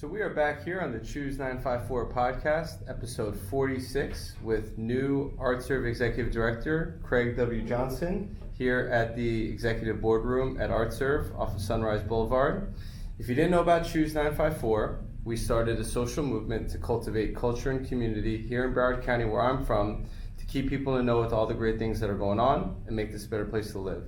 So we are back here on the Choose954 podcast, episode 46, with new ArtServe Executive Director, Craig W. Johnson, here at the Executive Boardroom at ArtServe off of Sunrise Boulevard. If you didn't know about Choose954, we started a social movement to cultivate culture and community here in Broward County, where I'm from, to keep people in the know with all the great things that are going on and make this a better place to live.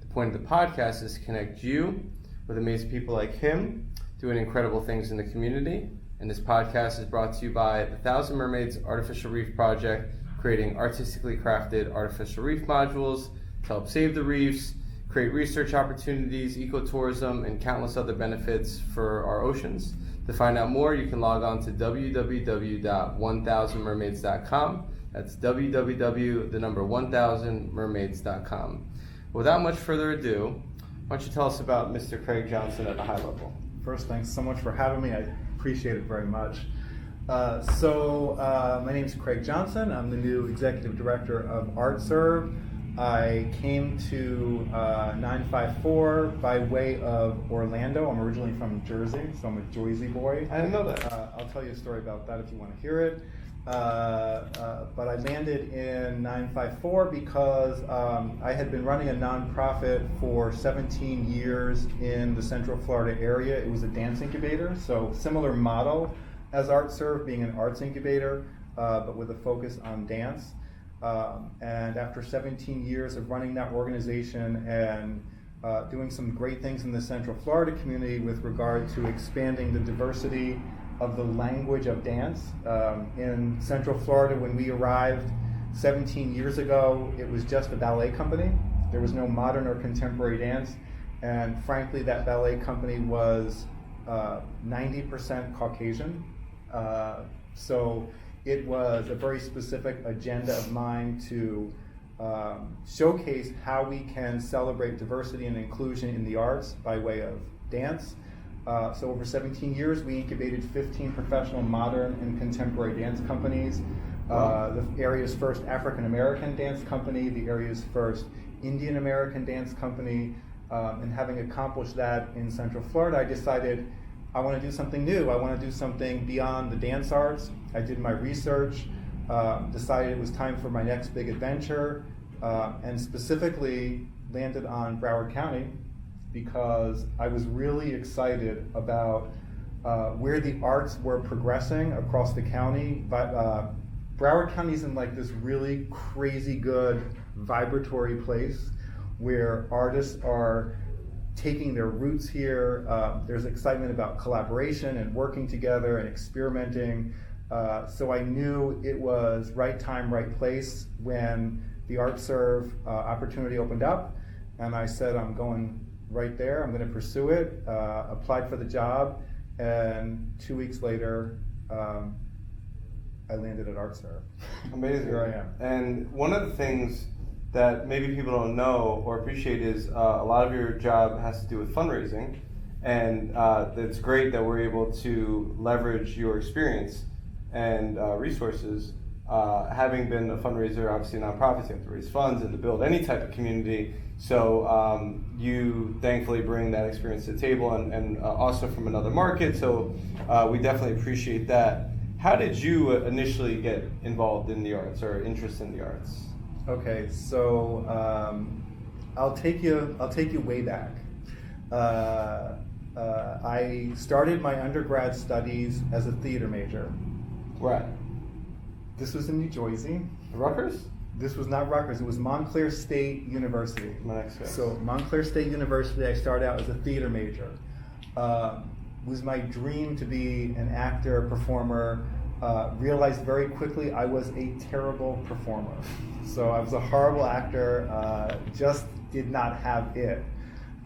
The point of the podcast is to connect you with amazing people like him, doing incredible things in the community. And this podcast is brought to you by the Thousand Mermaids Artificial Reef Project, creating artistically crafted artificial reef modules to help save the reefs, create research opportunities, ecotourism, and countless other benefits for our oceans. To find out more, you can log on to www.1000mermaids.com. That's www.1000mermaids.com. Without much further ado, why don't you tell us about Mr. Craig Johnson at a high level? First, thanks so much for having me. I appreciate it very much. My name is Craig Johnson. I'm the new Executive Director of ArtServe. I came to 954 by way of Orlando. I'm originally from Jersey, so I'm a Jersey boy. I didn't know that. I'll tell you a story about that if you want to hear it. But I landed in 954 because I had been running a nonprofit for 17 years in the Central Florida area. It was a dance incubator, so similar model as ArtServe, being an arts incubator, but with a focus on dance. And after 17 years of running that organization and doing some great things in the Central Florida community with regard to expanding the diversity of the language of dance. In Central Florida, when we arrived 17 years ago, it was just a ballet company. There was no modern or contemporary dance. And frankly, that ballet company was 90% Caucasian. So it was a very specific agenda of mine to showcase how we can celebrate diversity and inclusion in the arts by way of dance. So over 17 years, we incubated 15 professional modern and contemporary dance companies. The area's first African American dance company, the area's first Indian American dance company. And having accomplished that in Central Florida, I decided I want to do something new. I want to do something beyond the dance arts. I did my research, decided it was time for my next big adventure, and specifically landed on Broward County, because I was really excited about where the arts were progressing across the county. But Broward County's in like this really crazy good vibratory place where artists are taking their roots here. There's excitement about collaboration and working together and experimenting. So I knew it was right time, right place when the ArtServe opportunity opened up. And I said, I'm going right there, I'm going to pursue it, applied for the job, and 2 weeks later, I landed at ArtServe. Amazing. Here I am. And one of the things that maybe people don't know or appreciate is a lot of your job has to do with fundraising, and it's great that we're able to leverage your experience and resources. Having been a fundraiser, obviously nonprofits, you have to raise funds and to build any type of community. So you thankfully bring that experience to the table and also from another market. So we definitely appreciate that. How did you initially get involved in the arts or interest in the arts? Okay, so I'll take you way back. I started my undergrad studies as a theater major. Right. This was in New Jersey. Rutgers? This was not Rutgers, it was Montclair State University. Nice. So Montclair State University, I started out as a theater major. It was my dream to be an actor, performer. Realized very quickly I was a terrible performer. So I was a horrible actor, just did not have it.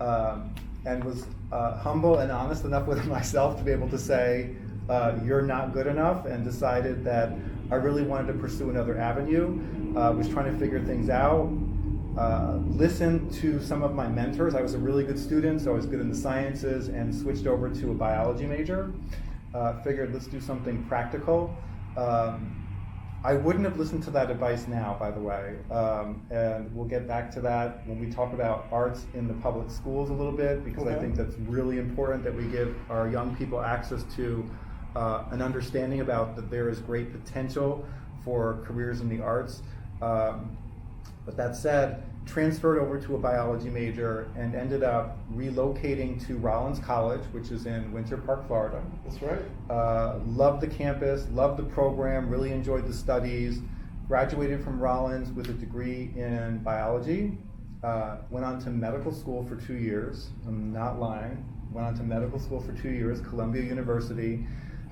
And was humble and honest enough with myself to be able to say, you're not good enough, and decided that I really wanted to pursue another avenue. Was trying to figure things out. Listened to some of my mentors. I was a really good student, so I was good in the sciences, and switched over to a biology major. Figured let's do something practical. I wouldn't have listened to that advice now, by the way, and we'll get back to that when we talk about arts in the public schools a little bit, because I think that's really important that we give our young people access to an understanding about that there is great potential for careers in the arts. But that said, transferred over to a biology major and ended up relocating to Rollins College, which is in Winter Park, Florida. That's right. Loved the campus, loved the program, really enjoyed the studies. Graduated from Rollins with a degree in biology. Went on to medical school for 2 years. I'm not lying. Went on to medical school for 2 years, Columbia University.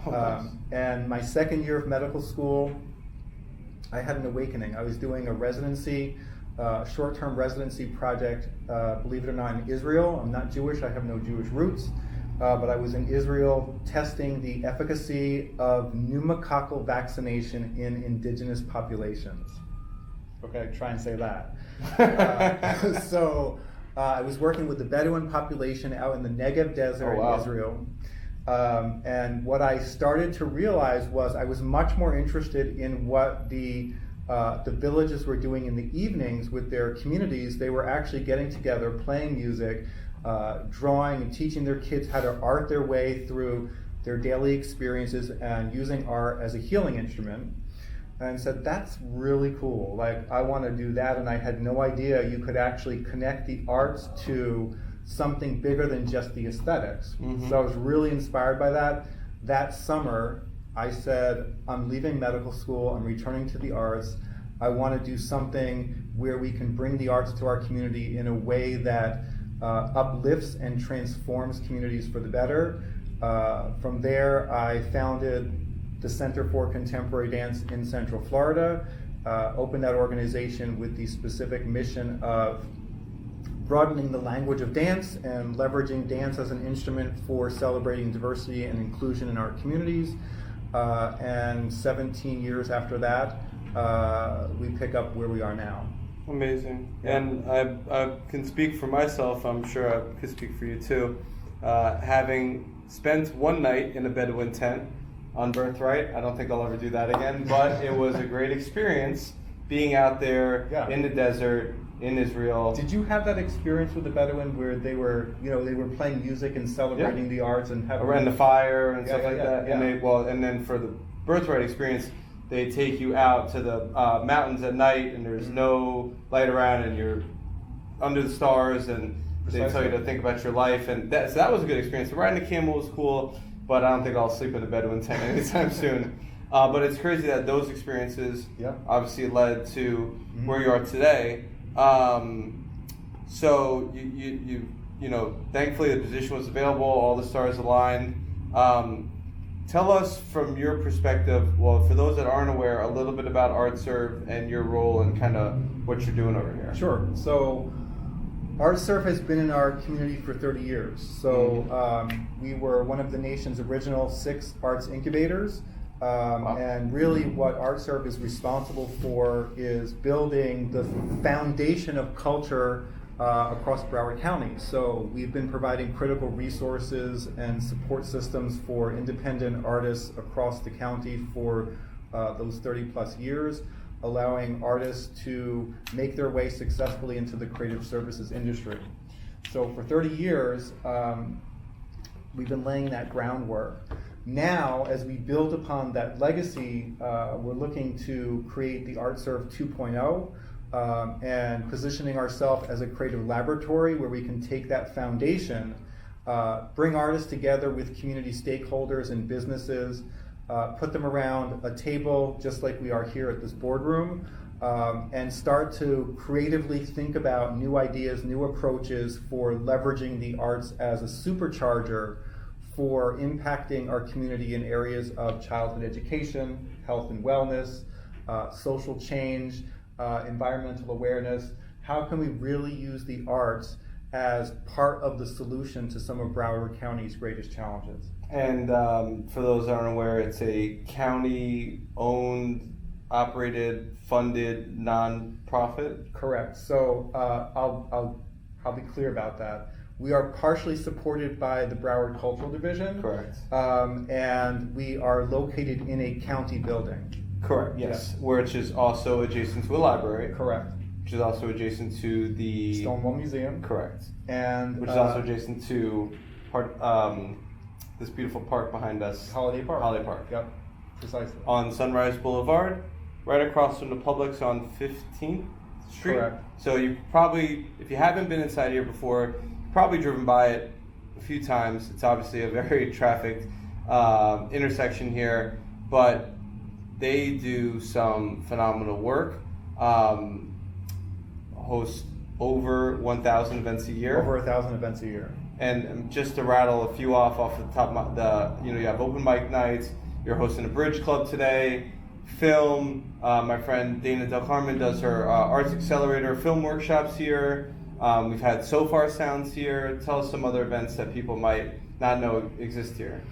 Nice. And my second year of medical school, I had an awakening. I was doing a residency, short-term residency project, believe it or not, in Israel. I'm not Jewish, I have no Jewish roots, but I was in Israel testing the efficacy of pneumococcal vaccination in indigenous populations. Okay, try and say that. So I was working with the Bedouin population out in the Negev desert in Israel. And what I started to realize was I was much more interested in what the villages were doing in the evenings with their communities. They were actually getting together, playing music, drawing, and teaching their kids how to art their way through their daily experiences and using art as a healing instrument. And I said, that's really cool. Like, I want to do that. And I had no idea you could actually connect the arts to something bigger than just the aesthetics. So I was really inspired by that. That summer, I said, I'm leaving medical school, I'm returning to the arts. I want to do something where we can bring the arts to our community in a way that uplifts and transforms communities for the better. From there, I founded the Center for Contemporary Dance in Central Florida, opened that organization with the specific mission of broadening the language of dance and leveraging dance as an instrument for celebrating diversity and inclusion in our communities. And 17 years after that, we pick up where we are now. Amazing. Yeah. And I can speak for myself, I'm sure I could speak for you too. Having spent one night in a Bedouin tent on Birthright, I don't think I'll ever do that again, but it was a great experience being out there in the desert, in Israel. Did you have that experience with the Bedouin where they were playing music and celebrating the arts and having around the fire and stuff like that? Yeah. And then for the Birthright experience, they take you out to the mountains at night, and there's no light around, and you're under the stars, and they tell you to think about your life, and so that was a good experience. So riding the camel was cool, but I don't think I'll sleep in a Bedouin tent anytime soon. But it's crazy that those experiences obviously led to where you are today. So you know, thankfully the position was available, all the stars aligned. Tell us from your perspective, well, for those that aren't aware, a little bit about ArtServe and your role and kind of what you're doing over here. Sure. So ArtServe has been in our community for 30 years. So we were one of the nation's original 6 arts incubators. And really what ArtServe is responsible for is building the foundation of culture across Broward County. So we've been providing critical resources and support systems for independent artists across the county for those 30 plus years, allowing artists to make their way successfully into the creative services industry. So for 30 years, we've been laying that groundwork. Now, as we build upon that legacy, we're looking to create the ArtServe 2.0 and positioning ourselves as a creative laboratory where we can take that foundation, bring artists together with community stakeholders and businesses, put them around a table just like we are here at this boardroom, and start to creatively think about new ideas, new approaches for leveraging the arts as a supercharger for impacting our community in areas of childhood education, health and wellness, social change, environmental awareness. How can we really use the arts as part of the solution to some of Broward County's greatest challenges? And for those that aren't aware, it's a county-owned, operated, funded nonprofit? Correct. So I'll be clear about that. We are partially supported by the Broward Cultural Division. Correct. And we are located in a county building. Correct, yes. Which is also adjacent to a library. Correct. Which is also adjacent to the Stonewall Museum. Correct. And which is also adjacent to this beautiful park behind us. Holiday Park. Holiday Park. Yep, precisely. On Sunrise Boulevard, right across from the Publix on 15th Street. Correct. So you probably, if you haven't been inside here before, probably driven by it a few times. It's obviously a very trafficked intersection here, but they do some phenomenal work. Host over 1,000 events a year. Over 1,000 events a year. And just to rattle a few off the top of you have open mic nights. You're hosting a bridge club today. Film. My friend Dana Del Carmen does her Arts Accelerator film workshops here. We've had So Far Sounds here. Tell us some other events that people might not know exist here.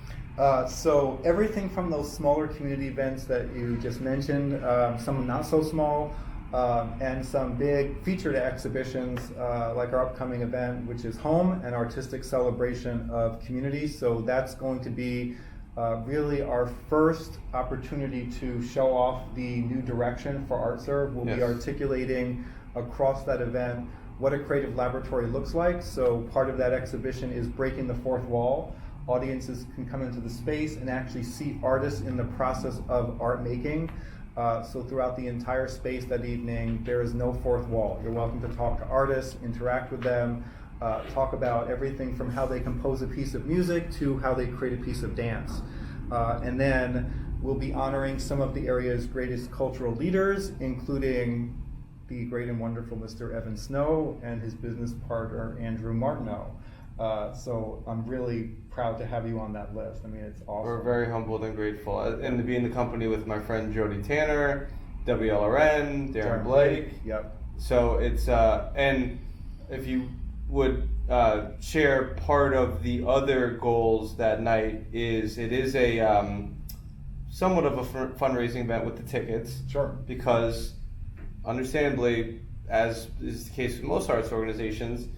So everything from those smaller community events that you just mentioned, some not so small, and some big featured exhibitions like our upcoming event, which is Home, an artistic celebration of community. So that's going to be really our first opportunity to show off the new direction for ArtServe. We'll be articulating across that event what a creative laboratory looks like. So part of that exhibition is breaking the fourth wall. Audiences can come into the space and actually see artists in the process of art making. So throughout the entire space that evening, there is no fourth wall. You're welcome to talk to artists, interact with them, talk about everything from how they compose a piece of music to how they create a piece of dance. And then we'll be honoring some of the area's greatest cultural leaders, including the great and wonderful Mr. Evan Snow and his business partner, Andrew Martineau. So I'm really proud to have you on that list. I mean, it's awesome. We're very humbled and grateful. And to be in the company with my friend Jodi Tanner, WLRN, Darren Blake. Yep. So it's, and if you would share part of the other goals that night it is a somewhat of a fundraising event with the tickets. Sure. Because understandably, as is the case with most arts organizations,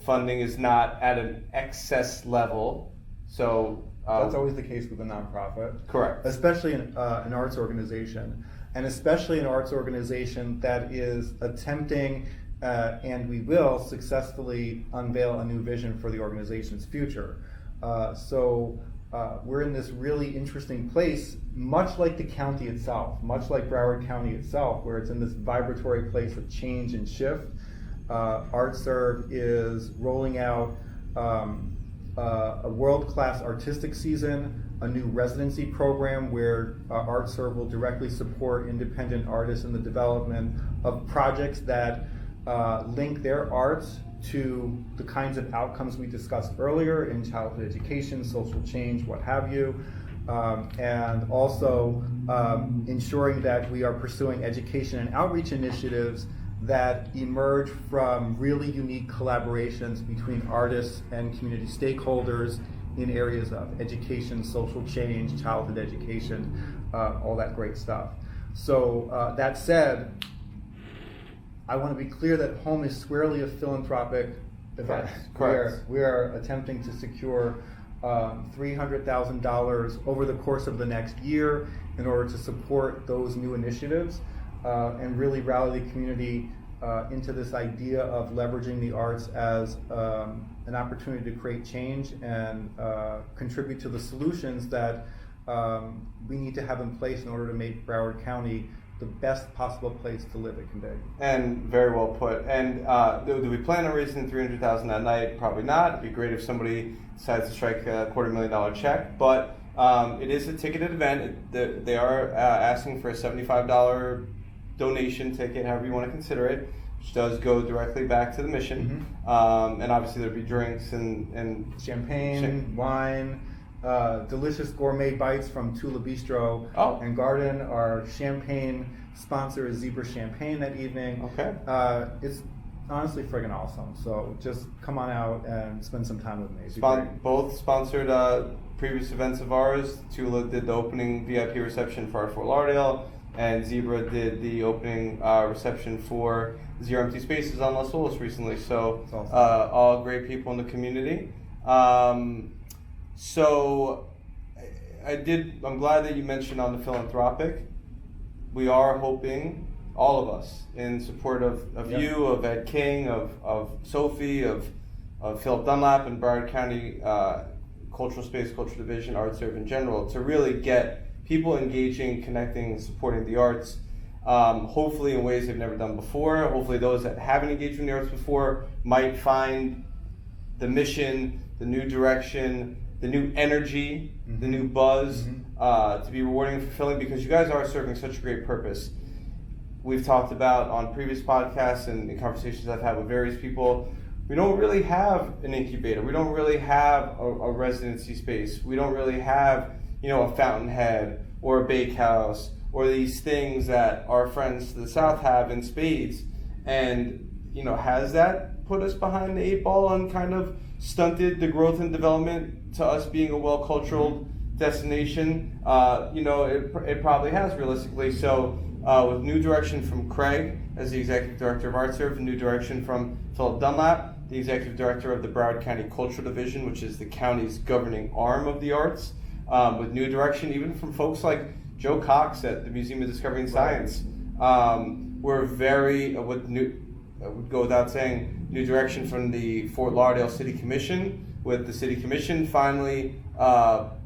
funding is not at an excess level, so that's always the case with a nonprofit. Correct. Especially an arts organization, and especially an arts organization that is attempting, and we will successfully unveil a new vision for the organization's future. So we're in this really interesting place, much like the county itself, much like Broward County itself, where it's in this vibratory place of change and shift. ArtServe is rolling out a world-class artistic season, a new residency program where ArtServe will directly support independent artists in the development of projects that link their arts to the kinds of outcomes we discussed earlier in childhood education, social change, what have you, and also ensuring that we are pursuing education and outreach initiatives that emerge from really unique collaborations between artists and community stakeholders in areas of education, social change, childhood education, all that great stuff. So that said, I want to be clear that Home is squarely a philanthropic event. Correct. We are attempting to secure $300,000 over the course of the next year in order to support those new initiatives. And really rally the community into this idea of leveraging the arts as an opportunity to create change and contribute to the solutions that we need to have in place in order to make Broward County the best possible place to live it can be. And very well put. And do we plan on raising $300,000 that night? Probably not. It'd be great if somebody decides to strike a $250,000 check, but it is a ticketed event. They are asking for a $75 donation ticket, however you want to consider it, which does go directly back to the mission. Mm-hmm. And obviously there'll be drinks and champagne, wine, delicious gourmet bites from Tula Bistro and Garden. Our champagne sponsor is Zebra Champagne that evening. Okay. It's honestly friggin' awesome. So just come on out and spend some time with me. Both sponsored previous events of ours. Tula did the opening VIP reception for our Fort Lauderdale, and Zebra did the opening reception for Zero Empty Spaces on Los Olas recently. So awesome. All great people in the community. So I'm glad that you mentioned on the philanthropic, we are hoping, all of us, in support of Yep. you, of Ed King, of Sophie, of Philip Dunlap and Broward County Cultural Space, Cultural Division, ArtServe in general, to really get people engaging, connecting, supporting the arts, hopefully in ways they've never done before. Hopefully those that haven't engaged in the arts before might find the mission, the new direction, the new energy, the new buzz to be rewarding and fulfilling, because you guys are serving such a great purpose. We've talked about on previous podcasts and in conversations I've had with various people, we don't really have an incubator. We don't really have a residency space. We don't really have, a fountainhead or a bakehouse or these things that our friends to the south have in spades. And, has that put us behind the 8 ball and kind of stunted the growth and development to us being a well-cultured destination? It probably has, realistically. So with new direction from Craig as the Executive Director of ArtServe, new direction from Philip Dunlap, the Executive Director of the Broward County Cultural Division, which is the county's governing arm of the arts, with new direction even from folks like Joe Cox at the Museum of Discovery and Science. We're very, I would go without saying, new direction from the Fort Lauderdale City Commission, with the City Commission finally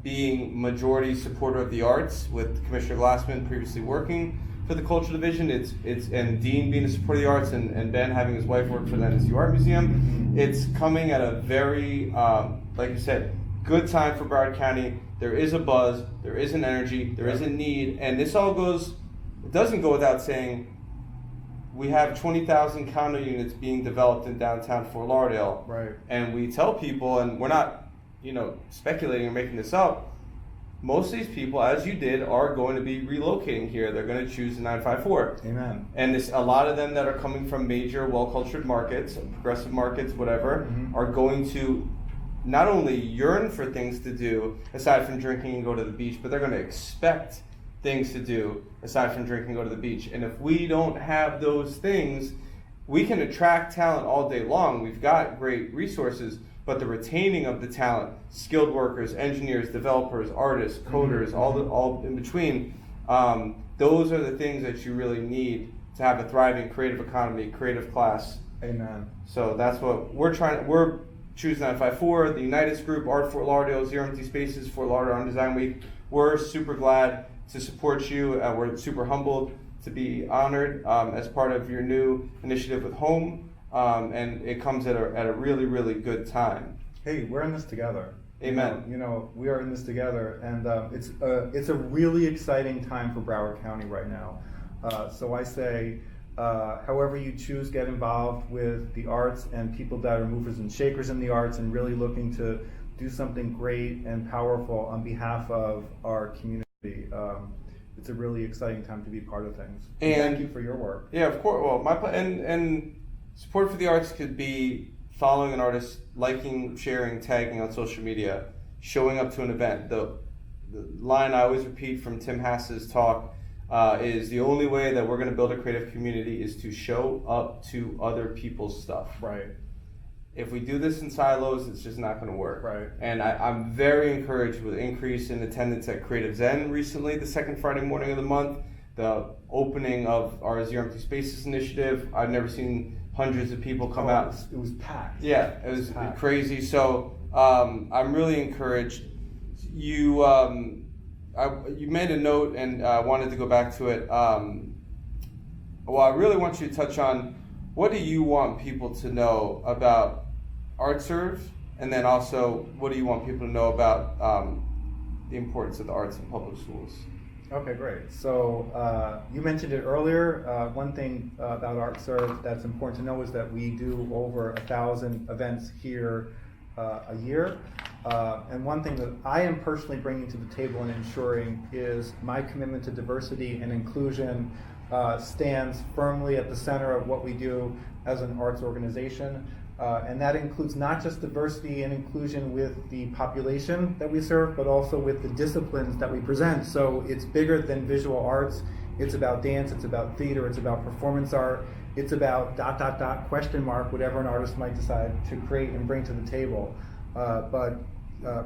being majority supporter of the arts, with Commissioner Glassman previously working for the Cultural Division. And Dean being a supporter of the arts, and Ben having his wife work for the NSU Art Museum. It's coming at a very, like you said, good time for Broward County. There is a buzz, there is an energy, there is a need, and this all goes, it doesn't go without saying, we have 20,000 condo units being developed in downtown Fort Lauderdale. Right. And we tell people, and we're not, speculating or making this up, most of these people, as you did, are going to be relocating here. They're going to choose the 954. Amen. And a lot of them that are coming from major, well-cultured markets, progressive markets, whatever, are going to not only yearn for things to do, aside from drinking and go to the beach, but they're going to expect things to do, aside from drinking and go to the beach. And if we don't have those things, we can attract talent all day long. We've got great resources, but the retaining of the talent, skilled workers, engineers, developers, artists, coders, all in between, those are the things that you really need to have a thriving creative economy, creative class. Amen. So that's what we're Choose954, the Unitas Group, Art Fort Lauderdale, Zero Empty Spaces, Fort Lauderdale on Design Week. We're super glad to support you. We're super humbled to be honored as part of your new initiative with Home. And it comes at a really, really good time. Hey, we're in this together. Amen. We are in this together, and it's a really exciting time for Broward County right now. So I say, however you choose, get involved with the arts and people that are movers and shakers in the arts and really looking to do something great and powerful on behalf of our community. It's a really exciting time to be part of things. And thank you for your work. Yeah, of course. Well, and support for the arts could be following an artist, liking, sharing, tagging on social media, showing up to an event. The line I always repeat from Tim Hass's talk is the only way that we're going to build a creative community is to show up to other people's stuff. Right. If we do this in silos, it's just not going to work. Right. And I'm very encouraged with increase in attendance at Creative Zen recently, the second Friday morning of the month, the opening of our Zero Empty Spaces initiative. I've never seen hundreds of people come out. It was packed. Yeah, it was crazy. So I'm really encouraged. You made a note, and I wanted to go back to it. Well, I really want you to touch on, what do you want people to know about ArtServe, and then also what do you want people to know about the importance of the arts in public schools? Okay, great. So you mentioned it earlier. One thing about ArtServe that's important to know is that we do over 1,000 events here a year. And one thing that I am personally bringing to the table and ensuring is my commitment to diversity and inclusion stands firmly at the center of what we do as an arts organization. And that includes not just diversity and inclusion with the population that we serve, but also with the disciplines that we present. So it's bigger than visual arts. It's about dance, it's about theater, it's about performance art, it's about ... whatever an artist might decide to create and bring to the table. But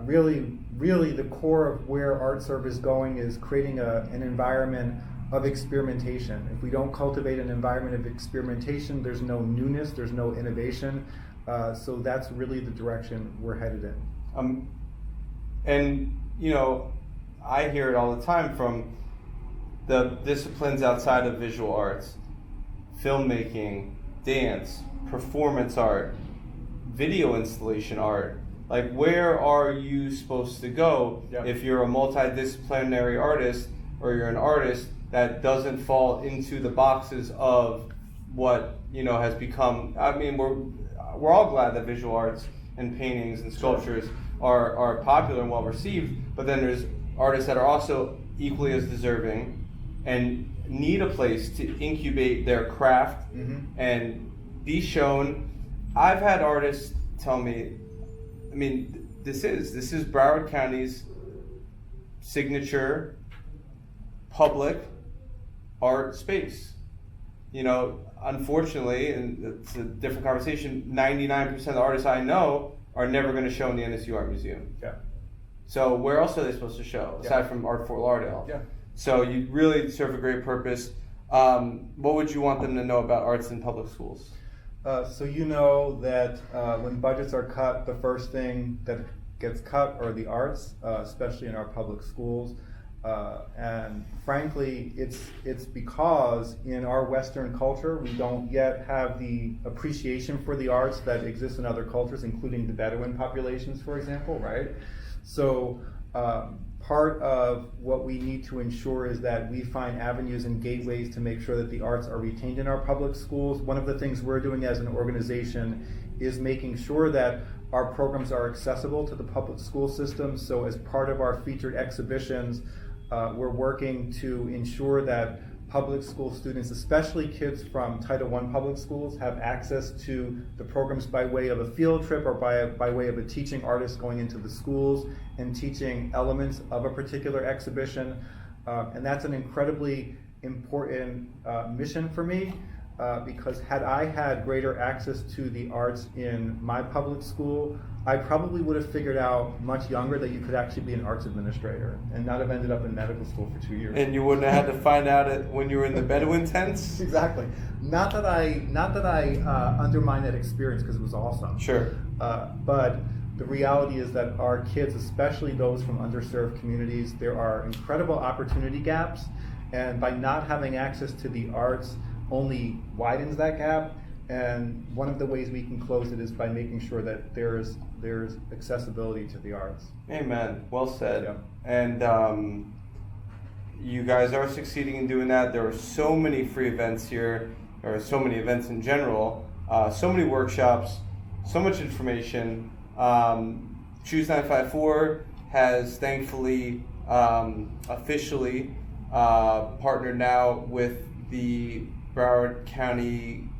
really the core of where ArtServe is going is creating an environment of experimentation. If we don't cultivate an environment of experimentation, there's no newness, there's no innovation. So that's really the direction we're headed in. And I hear it all the time from the disciplines outside of visual arts: filmmaking, dance, performance art, video installation art. Like, where are you supposed to go if you're a multidisciplinary artist, or you're an artist that doesn't fall into the boxes of what has become? I mean, we're all glad that visual arts and paintings and sculptures are popular and well received, but then there's artists that are also equally as deserving and need a place to incubate their craft and be shown. I've had artists tell me, I mean, this is Broward County's signature public art space. Unfortunately, and it's a different conversation, 99% of the artists I know are never going to show in the NSU Art Museum. Yeah. So where else are they supposed to show, aside from Art Fort Lauderdale? Yeah. So you really serve a great purpose. What would you want them to know about arts in public schools? So that when budgets are cut, the first thing that gets cut are the arts, especially in our public schools. And frankly, it's because in our Western culture, we don't yet have the appreciation for the arts that exists in other cultures, including the Bedouin populations, for example, right? So part of what we need to ensure is that we find avenues and gateways to make sure that the arts are retained in our public schools. One of the things we're doing as an organization is making sure that our programs are accessible to the public school system. So as part of our featured exhibitions, we're working to ensure that public school students, especially kids from Title I public schools, have access to the programs by way of a field trip or by way of a teaching artist going into the schools and teaching elements of a particular exhibition. And that's an incredibly important mission for me, because had I had greater access to the arts in my public school, I probably would have figured out much younger that you could actually be an arts administrator and not have ended up in medical school for 2 years. And you wouldn't have had to find out it when you were in the Bedouin tents? Exactly. Not that I undermine that experience, because it was awesome. Sure. But the reality is that our kids, especially those from underserved communities, there are incredible opportunity gaps, and by not having access to the arts only widens that gap. And one of the ways we can close it is by making sure that there's accessibility to the arts. Amen. Well said. Yeah. And you guys are succeeding in doing that. There are so many free events here, or so many events in general, so many workshops, so much information. Choose954 has thankfully officially partnered now with the Broward County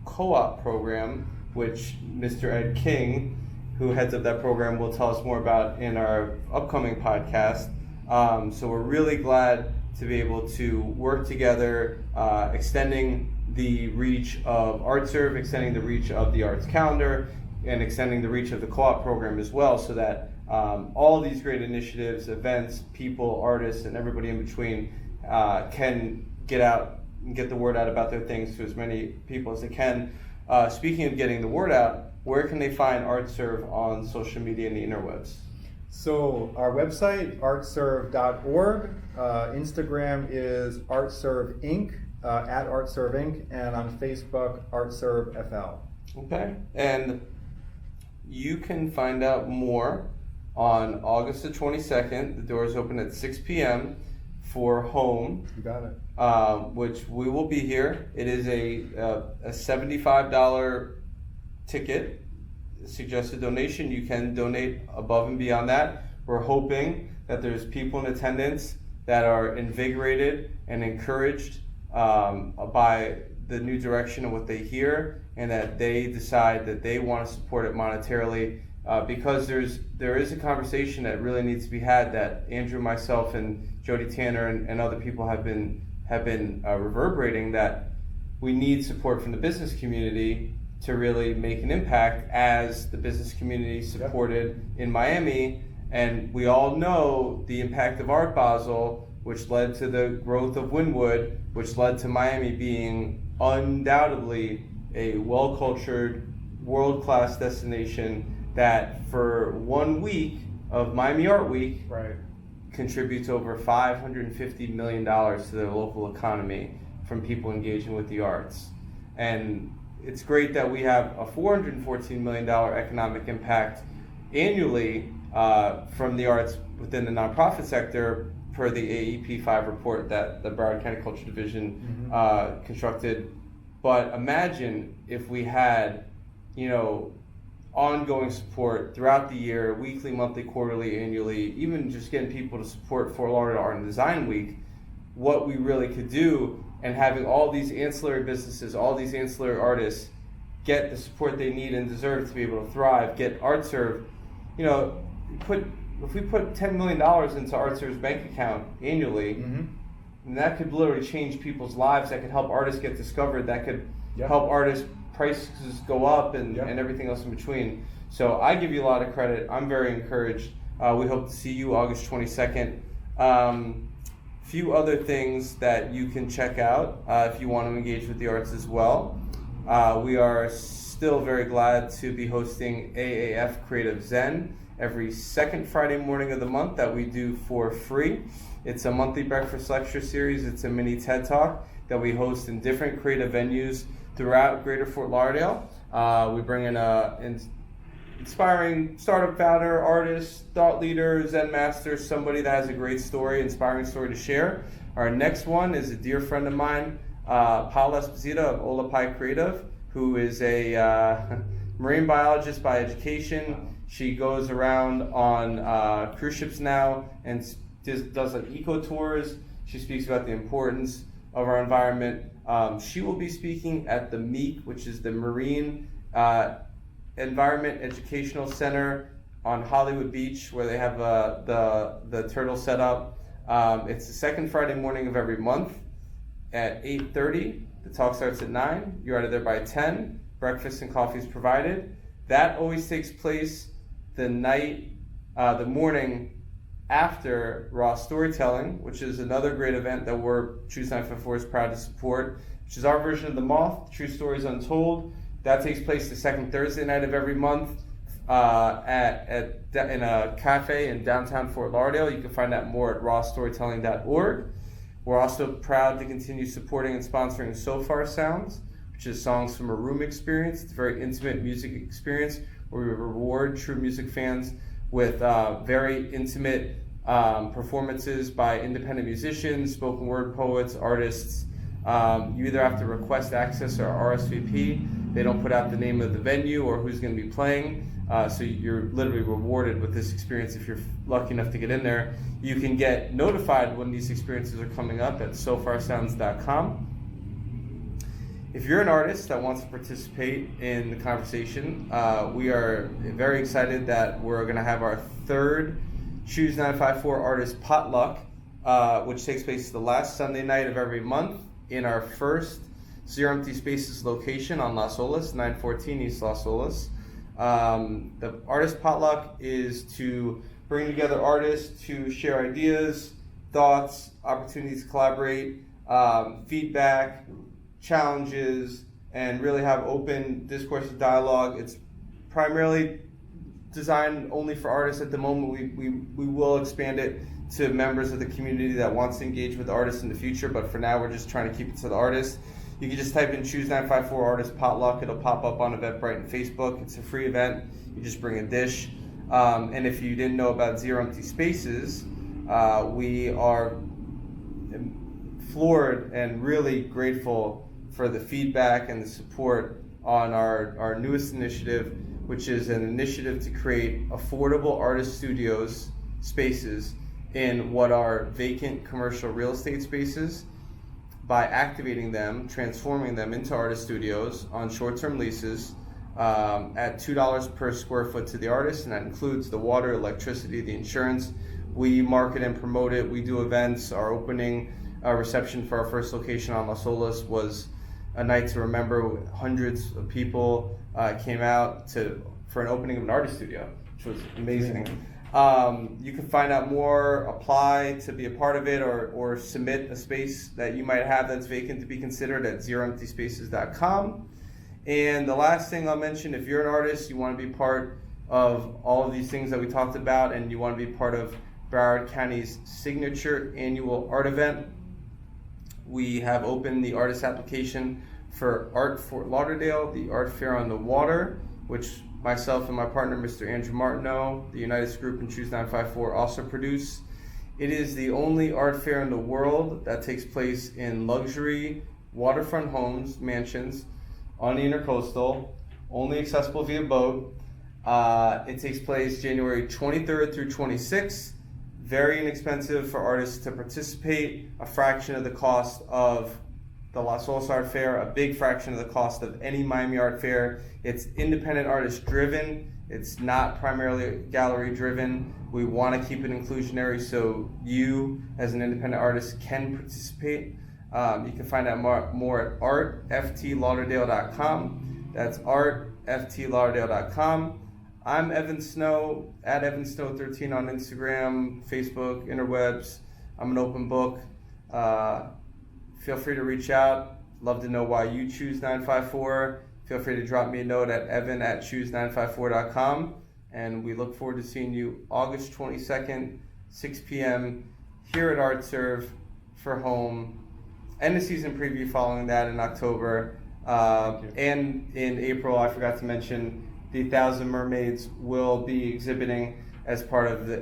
Co-op program, which Mr. Ed King, who heads up that program, will tell us more about in our upcoming podcast. So we're really glad to be able to work together, extending the reach of ArtServe, extending the reach of the Arts Calendar, and extending the reach of the co-op program as well, so that all these great initiatives, events, people, artists, and everybody in between can get out and get the word out about their things to as many people as they can. Speaking of getting the word out, where can they find ArtServe on social media and the interwebs? So our website, artserve.org. Instagram is ArtServe Inc., at ArtServe Inc., and on Facebook, ArtServe FL. Okay, and you can find out more on August the 22nd. The doors open at 6 p.m. for Home. You got it. Which we will be here. It is a $75 ticket, suggested donation. You can donate above and beyond that. We're hoping that there's people in attendance that are invigorated and encouraged by the new direction of what they hear, and that they decide that they want to support it monetarily, because there is a conversation that really needs to be had, that Andrew, myself, and Jodi Tanner and other people have been reverberating, that we need support from the business community to really make an impact, as the business community supported in Miami. And we all know the impact of Art Basel which led to the growth of Wynwood, which led to Miami being undoubtedly a well-cultured, world-class destination that for 1 week of Miami Art Week contributes over $550 million to the local economy from people engaging with the arts. And it's great that we have a $414 million economic impact annually from the arts within the nonprofit sector per the AEP 5 report that the Broward County Culture Division constructed. But imagine if we had, ongoing support throughout the year, weekly, monthly, quarterly, annually, even just getting people to support Fort Lauderdale Art and Design Week, what we really could do, and having all these ancillary businesses, all these ancillary artists get the support they need and deserve to be able to thrive, get ArtServe, if we put $10 million into ArtServe's bank account annually, and that could literally change people's lives, that could help artists get discovered, that could help artists prices go up and everything else in between. So I give you a lot of credit. I'm very encouraged. We hope to see you August 22nd. Few other things that you can check out if you want to engage with the arts as well. We are still very glad to be hosting AAF Creative Zen every second Friday morning of the month that we do for free. It's a monthly breakfast lecture series. It's a mini TED Talk that we host in different creative venues throughout Greater Fort Lauderdale. We bring in an inspiring startup founder, artist, thought leader, Zen master, somebody that has a great story, inspiring story to share. Our next one is a dear friend of mine, Paula Esposito of Ola Creative, who is a marine biologist by education. She goes around on cruise ships now and does like eco tours. She speaks about the importance of our environment. She will be speaking at the MEEC, which is the Marine Environment Educational Center on Hollywood Beach, where they have the turtle set up. It's the second Friday morning of every month at 8:30. The talk starts at 9. You're out of there by 10. Breakfast and coffee is provided. That always takes place the morning after Raw Storytelling, which is another great event that Choose954 is proud to support, which is our version of The Moth, True Stories Untold. That takes place the second Thursday night of every month in a cafe in downtown Fort Lauderdale. You can find out more at rawstorytelling.org. We're also proud to continue supporting and sponsoring So Far Sounds, which is Songs from a Room experience. It's a very intimate music experience where we reward true music fans with very intimate performances by independent musicians, spoken word poets, artists. You either have to request access or RSVP. They don't put out the name of the venue or who's going to be playing. So you're literally rewarded with this experience if you're lucky enough to get in there. You can get notified when these experiences are coming up at sofarsounds.com. If you're an artist that wants to participate in the conversation, we are very excited that we're going to have our third Choose954 Artist Potluck, which takes place the last Sunday night of every month in our first Zero Empty Spaces location on Las Olas, 914 East Las Olas. The Artist Potluck is to bring together artists to share ideas, thoughts, opportunities to collaborate, feedback, challenges, and really have open discourse and dialogue. It's primarily designed only for artists at the moment. We will expand it to members of the community that wants to engage with artists in the future, but for now we're just trying to keep it to the artists. You can just type in Choose954 Artist Potluck. It'll pop up on Eventbrite and Facebook. It's a free event. You just bring a dish. And if you didn't know about Zero Empty Spaces, we are floored and really grateful for the feedback and the support on our newest initiative, which is an initiative to create affordable artist studios spaces in what are vacant commercial real estate spaces by activating them, transforming them into artist studios on short-term leases at $2 per square foot to the artist, and that includes the water, electricity, the insurance. We market and promote it. We do events. Our opening reception for our first location on Las Olas was a night to remember. Hundreds of people came out for an opening of an artist studio, which was amazing. You can find out more, apply to be a part of it, or submit a space that you might have that's vacant to be considered at zeroemptyspaces.com. And the last thing I'll mention, if you're an artist, you want to be part of all of these things that we talked about, and you want to be part of Broward County's signature annual art event, we have opened the artist application for Art Fort Lauderdale, the Art Fair on the Water, which myself and my partner, Mr. Andrew Martineau, the United Group and Choose954 also produce. It is the only art fair in the world that takes place in luxury waterfront homes, mansions, on the Intercoastal, only accessible via boat. It takes place January 23rd through 26th. Very inexpensive for artists to participate, a fraction of the cost of the Las Olas Art Fair, a big fraction of the cost of any Miami Art Fair. It's independent artist driven. It's not primarily gallery driven. We want to keep it inclusionary so you as an independent artist can participate. You can find out more at artftlauderdale.com. That's artftlauderdale.com. I'm Evan Snow, at Evan Snow 13 on Instagram, Facebook, interwebs. I'm an open book. Feel free to reach out. Love to know why you choose 954. Feel free to drop me a note at evan@choose954.com. And we look forward to seeing you August 22nd, 6 p.m. here at ArtServe for Home. And the season preview following that in October. And in April, I forgot to mention, the 1,000 Mermaids will be exhibiting as part of the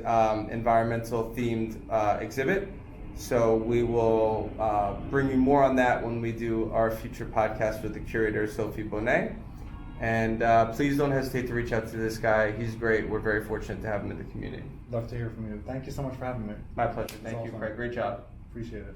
environmental themed exhibit. So we will bring you more on that when we do our future podcast with the curator, Sophie Bonnet. And please don't hesitate to reach out to this guy. He's great. We're very fortunate to have him in the community. Love to hear from you. Thank you so much for having me. My pleasure. Thank you, Craig. Great job. Appreciate it.